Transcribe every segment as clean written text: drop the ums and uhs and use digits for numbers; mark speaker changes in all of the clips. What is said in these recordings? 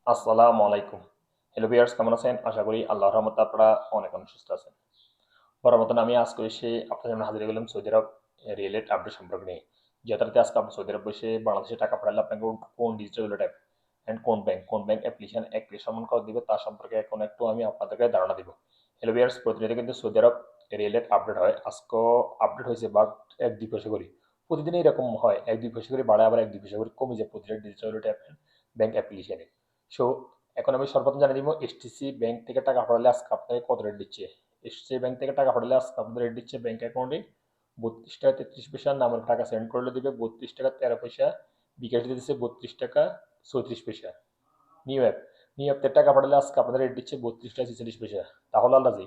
Speaker 1: আসসালামু আলাইকুম। Hello viewers, কেমন আছেন? আশা করি আল্লাহর রহমতে আপনারা অনেক অনেক সুস্থ আছেন। বরাবর মতন আমি আজকে এসে আপনাদের সামনে হাজির হয়ে গেলাম সৌদি আরব রিয়েলেট আপডেট সম্পর্কে নিয়ে। যেটাতে আজকে আপনি সৌদি আরব বসে বাংলাদেশে টাকা পাঠালে আপনাকে কোন ডিজিটাল ওয়ালেট অ্যাপ অ্যান্ড কোন ব্যাংক অ্যাপ্লিকেশন সম্মান করে দিবে তার সম্পর্কে এখন একটু আমি আপনাদেরকে ধারণা দিব। হ্যালো ভিউয়ার্স, প্রতিনিয়ত কিন্তু সৌদি আরব রিয়েলেট আপডেট হয়। আজকেও আপডেট হয়েছে, বাট 1-2 পয়সা করে। প্রতিদিনই এরকম হয়, 1-2 পয়সা করে বাড়ে, আবার 1-2 পয়সা করে কমে যায় প্রতিটা ডিজিটাল ওয়ালেট অ্যাপ ব্যাংক অ্যাপ্লিকেশনে। সো এখন আমি সর্বপ্রথম জানিয়ে দিব এসটিসি ব্যাংক থেকে টাকা পাঠালে আজকে আপনাকে কত রেট দিচ্ছে। এসটিসি ব্যাংক থেকে টাকা পাঠালে আজকে আপনাদের রেট দিচ্ছে ব্যাংক অ্যাকাউন্টে 32 টাকা 33 পয়সা, নামের টাকা সেন্ড করলে দিবে 32 টাকা 13 পয়সা, বিকাশ দিতেছে 32 টাকা 34 পয়সা। নিউ অ্যাপ নিউ অ্যাপ থেকে টাকা পাঠালে আজকে আপনাদের রেট দিচ্ছে 32 টাকা 46 পয়সা। তাহলে আল্লাজি,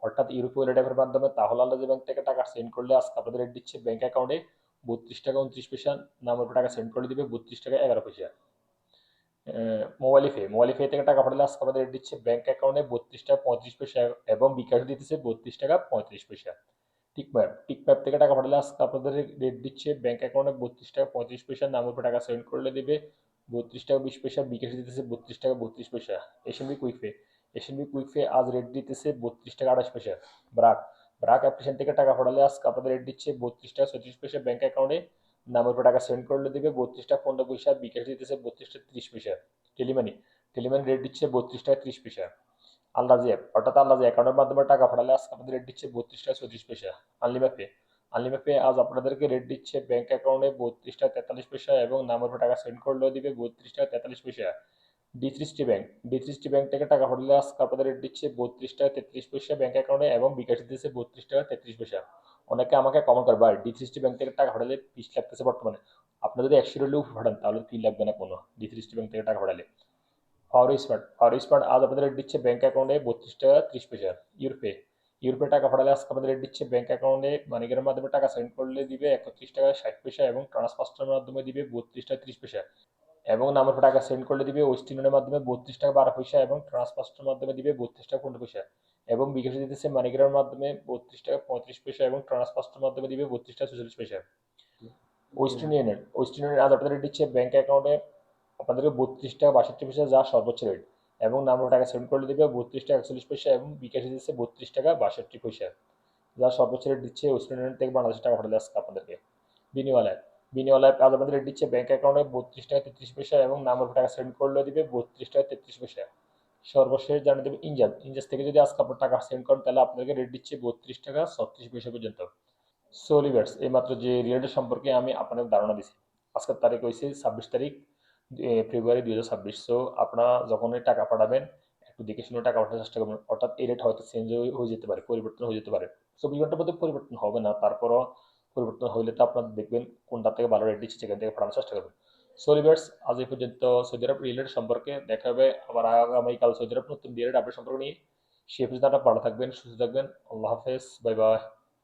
Speaker 1: অর্থাৎ ইউরোপীয় রেট অ্যাপের মাধ্যমে তাহলে আল্লাজি ব্যাংক থেকে টাকা সেন্ড করলে আজকে আপনাদের রেট দিচ্ছে ব্যাংক অ্যাকাউন্টে 32 টাকা 29 পয়সা, নামের টাকা সেন্ড করলে দিবে 32 টাকা 11 পয়সা। মোবাইল ফে থেকে টাকা পাঠালে আজকে আমাদের রেট দিচ্ছে ব্যাংক অ্যাকাউন্টে 32 টাকা 35 পয়সা এবং বিকাশ দিতেছে 32 টাকা 35 পয়সা। টিকম্যাপ থেকে টাকা পাঠালে আজকে আপনাদের রেট দিচ্ছে ব্যাংক অ্যাকাউন্টে 32 টাকা 35 পয়সা, নামের উপর টাকা সেন্ড করলে দিবে 32 টাকা 20 পয়সা, বিকাশ দিতেছে 32 টাকা 32 পয়সা। S N B quick pay আজ রেট দিতেছে 32 টাকা 28 পয়সা। ব্রাক ব্রাক অ্যাপ্লিকেশন থেকে টাকা পাঠালে আজকে আপনাদের রেট দিচ্ছে 32 টাকা 36 পয়সা, ব্যাংক অ্যাকাউন্টে নামের উপর টাকা সেন্ড করলে দিবে 32 টাকা 15 পয়সা, বিকাশ দিতেছে 32 টাকা 30 পয়সা। টেলিমানি টেলিমানি রেট দিচ্ছে 32 টাকা 30 পয়সা। আলরাজি অ্যাপ অর্থাৎ আলরাজি অ্যাকাউন্টের মাধ্যমে টাকা পাঠালে আজকে আপনাদের রেট দিচ্ছে 32 টাকা 34 পয়সা। আনলিমা পে আজ আপনাদেরকে রেট দিচ্ছে ব্যাংক অ্যাকাউন্টে 32 টাকা 43 পয়সা এবং নামের উপর টাকা সেন্ড করলেও দিবে 32 টাকা 43 পয়সা। ডি3টি ব্যাংক থেকে টাকা পাঠালে আজকে আপনাদের রেট দিচ্ছে 32 টাকা 33 পয়সা ব্যাংক অ্যাকাউন্টে এবং বিকাশ দিতেছে 32 টাকা 33 পয়সা। অনেকে আমাকে কমেন্ট করে, ভাই ডি3টি ব্যাংক থেকে টাকা পাঠালে ফিস লাগতেছে বর্তমানে। আপনি যদি 100 হলেও পাঠান তাহলে ফি লাগবে না কোনো, ডি3টি ব্যাংক থেকে টাকা পাঠালে। ফাওয়ার স্মার্ট আজ আপনাদের রেট দিচ্ছে ব্যাংক অ্যাকাউন্টে 32 টাকা 30 পয়সা। ইউরোপে ইউরোপে টাকা পাঠালে আজকে আমাদের রেট দিচ্ছে ব্যাংক অ্যাকাউন্টে মানিগ্রামের মাধ্যমে টাকা সেন্ড করলে দিবে 31 টাকা 60 পয়সা এবং ট্রান্সফারের মাধ্যমে দিবে 32 টাকা 30 পয়সা এবং নামের টাকা সেন্ড করলে দিবে ওয়েস্ট ইউনিয়নের মাধ্যমে 32 টাকা 12 পয়সা এবং ট্রান্সফারের মাধ্যমে দিবে 32 টাকা 15 পয়সা এবং বিকাশ দিতেছে মানিগ্রামের মাধ্যমে 32 টাকা 35 পয়সা এবং ট্রান্সফারের মাধ্যমে দিবে 32 টাকা 46 পয়সা। ওয়েস্ট ইউনিয়ন আজ আপনাদের দিচ্ছে ব্যাংক অ্যাকাউন্টে আপনাদেরকে 32 টাকা 62 পয়সা, যা সর্বোচ্চ রেট এবং নাম্বার টাকা সেন্ড করলে দেবে 32 টাকা 41 পয়সা এবং বিকাশে দিচ্ছে 32 টাকা 62 পয়সা, যা সর্বোচ্চ রেট দিচ্ছে ওয়েস্ট ইউনিয়ন থেকে বাংলাদেশ টাকা পাঠালে আজকে আপনাদেরকে। বিনিওয়ালায় বিনিওয়ালায় আজ আপনাদের রেট দিচ্ছে ব্যাংক অ্যাকাউন্টে 32 টাকা 33 পয়সা এবং নাম্বার টাকা সেন্ড করলে দিবে 32 টাকা 33 পয়সা। সর্বশেষ জানিয়ে দেবে ইনজাস থেকে যদি আজকে আপনার টাকা সেন্ড করেন তাহলে আপনাদেরকে রেট দিচ্ছে 32 টাকা 36 পয়সা পর্যন্ত। সো লিভার্স, এইমাত্র যে রিলেটেড সম্পর্কে আমি আপনাদের ধারণা দিছি। আজকের তারিখ হয়েছে 26 তারিখ ফেব্রুয়ারি 2026। সো আপনারা যখনই টাকা পাঠাবেন একটু দেখে শুনে টাকা পাঠানোর চেষ্টা করবেন, অর্থাৎ এই রেট হয়তো চেঞ্জ হয়ে যেতে পারে, পরিবর্তন হয়ে যেতে পারে। 24 ঘন্টার মধ্যে পরিবর্তন হবে না, তারপরও পরিবর্তন হইলে তো আপনারা দেখবেন কোনটা থেকে ভালো রেট দিচ্ছে সেখান থেকে পাঠানোর চেষ্টা করবেন। সো লিভার্স, আজ এই পর্যন্ত সৌদি আরব রিলেটেড সম্পর্কে দেখা হবে আবার আগামীকাল সৌদি আরব নতুন রিলেটেড আপডেট সম্পর্কে নিয়ে। সে পর্যন্ত আপনারা ভালো থাকবেন, সুস্থ থাকবেন। আল্লাহ হাফেজ, বাই বাই।